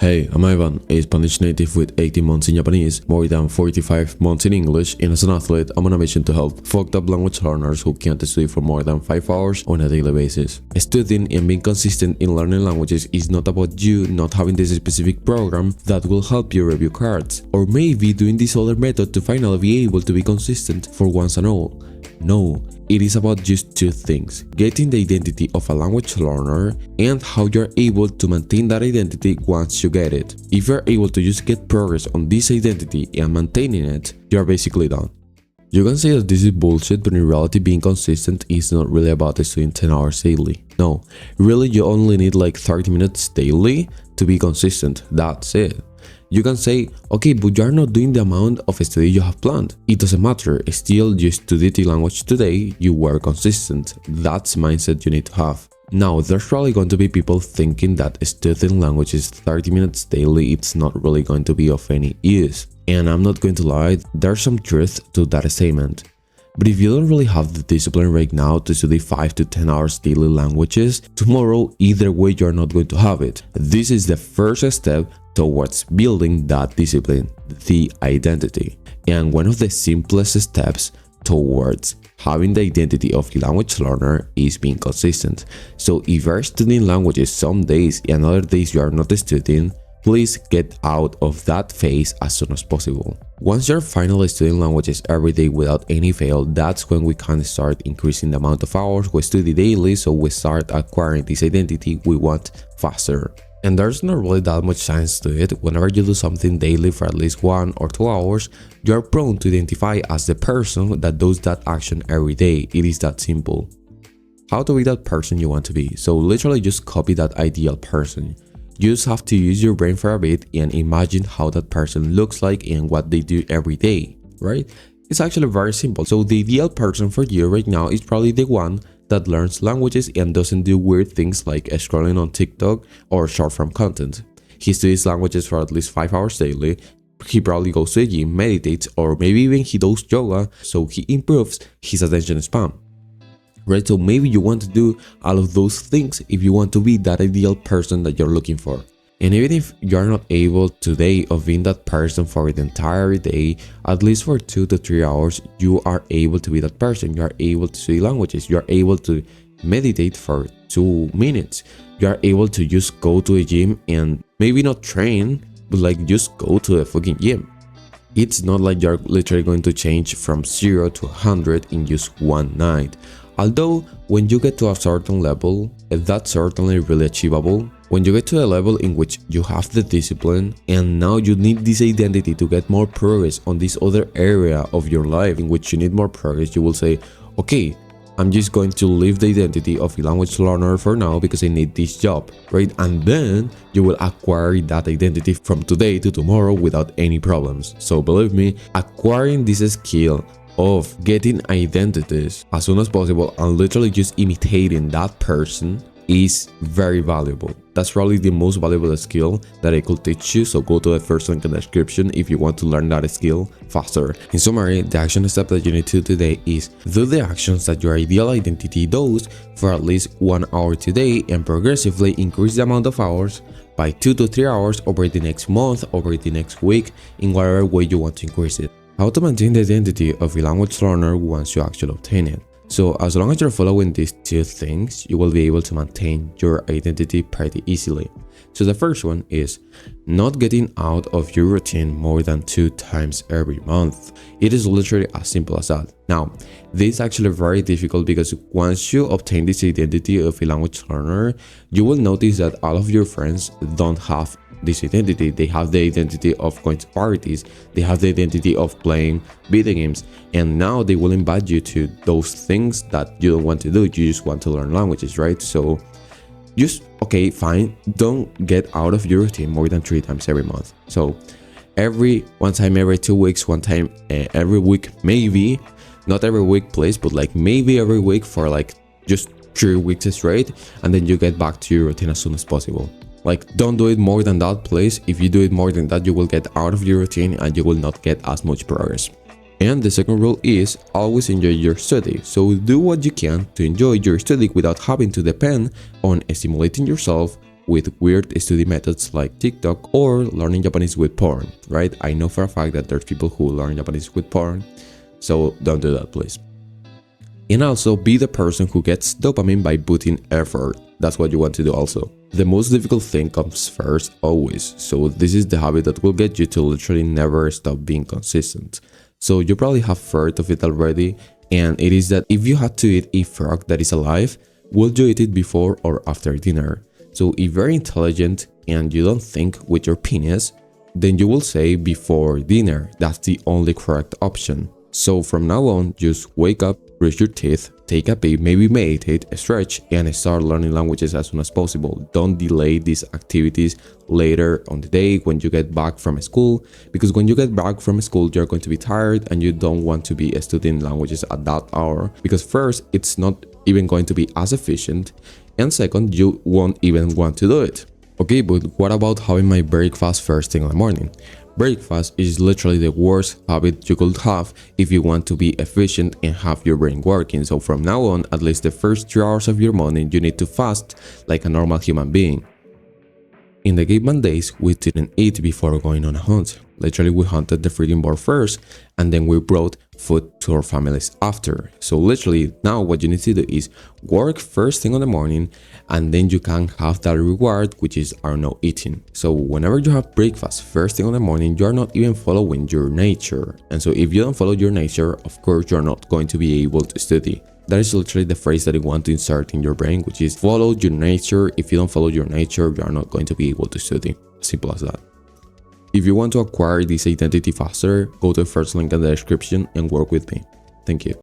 Hey, I'm Ivan, a Spanish native with 18 months in Japanese, more than 45 months in English, and as an athlete, I'm on a mission to help fucked up language learners who can't study for more than 5 hours on a daily basis. Studying and being consistent in learning languages is not about you not having this specific program that will help you review cards, or maybe doing this other method to finally be able to be consistent for once and all. No, it is about just two things: getting the identity of a language learner and how you're able to maintain that identity once you get it. If you're able to just get progress on this identity and maintaining it, you're basically done. You can say that this is bullshit, but in reality being consistent is not really about studying 10 hours daily. No, really you only need like 30 minutes daily to be consistent, that's it. You can say, okay, but you are not doing the amount of study you have planned. It doesn't matter, still you studied the language today, you were consistent. That's the mindset you need to have. Now, there's probably going to be people thinking that studying languages 30 minutes daily, it's not really going to be of any use. And I'm not going to lie, there's some truth to that statement. But if you don't really have the discipline right now to study 5 to 10 hours daily languages, tomorrow either way you're not going to have it. This is the first step towards building that discipline, the identity. And one of the simplest steps towards having the identity of a language learner is being consistent. So if you're studying languages some days and other days you are not studying, please get out of that phase as soon as possible. Once you're finally studying languages every day without any fail, that's when we can start increasing the amount of hours we study daily, so we start acquiring this identity we want faster. And there's not really that much science to it. Whenever you do something daily for at least 1 or 2 hours, you're prone to identify as the person that does that action every day. It is that simple. How to be that person you want to be? So literally just copy that ideal person. You just have to use your brain for a bit and imagine how that person looks like and what they do every day, right? It's actually very simple. So the ideal person for you right now is probably the one that learns languages and doesn't do weird things like scrolling on TikTok or short-form content. He studies languages for at least 5 hours daily. He probably goes to the gym, meditates, or maybe even he does yoga, so he improves his attention span. Right, so maybe you want to do all of those things if you want to be that ideal person that you're looking for. And even if you're not able today of being that person for the entire day, at least for 2 to 3 hours, you are able to be that person. You are able to study languages. You are able to meditate for 2 minutes. You are able to just go to a gym and maybe not train, but like just go to a fucking gym. It's not like you're literally going to change from 0 to 100 in just one night. Although, when you get to a certain level, that's certainly really achievable. When you get to a level in which you have the discipline and now you need this identity to get more progress on this other area of your life in which you need more progress, you will say, okay, I'm just going to leave the identity of a language learner for now because I need this job, right? And then you will acquire that identity from today to tomorrow without any problems. So believe me, acquiring this skill of getting identities as soon as possible and literally just imitating that person is very valuable. That's probably the most valuable skill that I could teach you, so go to the first link in the description if you want to learn that skill faster. In summary, the action step that you need to do today is do the actions that your ideal identity does for at least 1 hour today and progressively increase the amount of hours by 2 to 3 hours over the next month, over the next week, in whatever way you want to increase it. How to maintain the identity of a language learner once you actually obtain it. So as long as you're following these 2 things, you will be able to maintain your identity pretty easily. So the first one is not getting out of your routine more than 2 times every month. It is literally as simple as that. Now, this is actually very difficult because once you obtain this identity of a language learner, you will notice that all of your friends don't have this identity. They have the identity of going to parties, they have the identity of playing video games, and now they will invite you to those things that you don't want to do. You just want to learn languages, right? So just, okay, fine, don't get out of your routine more than 3 times every month. So one time every 2 weeks, one time every week, maybe not every week please, but like maybe every week for like just 3 weeks straight, and then you get back to your routine as soon as possible. Like, don't do it more than that, please. If you do it more than that, you will get out of your routine and you will not get as much progress. And the second rule is always enjoy your study. So do what you can to enjoy your study without having to depend on stimulating yourself with weird study methods like TikTok or learning Japanese with porn, right? I know for a fact that there's people who learn Japanese with porn, so don't do that, please. And also be the person who gets dopamine by putting effort. That's what you want to do also. The most difficult thing comes first always. So this is the habit that will get you to literally never stop being consistent. So you probably have heard of it already, and it is that if you had to eat a frog that is alive, would you eat it before or after dinner? So if you're intelligent and you don't think with your penis, then you will say before dinner. That's the only correct option. So from now on, just wake up, brush your teeth, take a pee, maybe meditate, stretch, and start learning languages as soon as possible. Don't delay these activities later on the day when you get back from school, because when you get back from school, you're going to be tired and you don't want to be studying languages at that hour, because first, it's not even going to be as efficient, and second, you won't even want to do it. Okay, but what about having my breakfast first thing in the morning? Breakfast is literally the worst habit you could have if you want to be efficient and have your brain working. So from now on, at least the first 3 hours of your morning, you need to fast like a normal human being. In the caveman days, we didn't eat before going on a hunt. Literally, we hunted the freaking boar first, and then we brought food to our families after. So literally, now what you need to do is work first thing in the morning, and then you can have that reward, which is eating. So whenever you have breakfast first thing in the morning, you are not even following your nature. And so if you don't follow your nature, of course, you're not going to be able to study. That is literally the phrase that you want to insert in your brain, which is follow your nature. If you don't follow your nature, you are not going to be able to study. Simple as that. If you want to acquire this identity faster, go to the first link in the description and work with me. Thank you.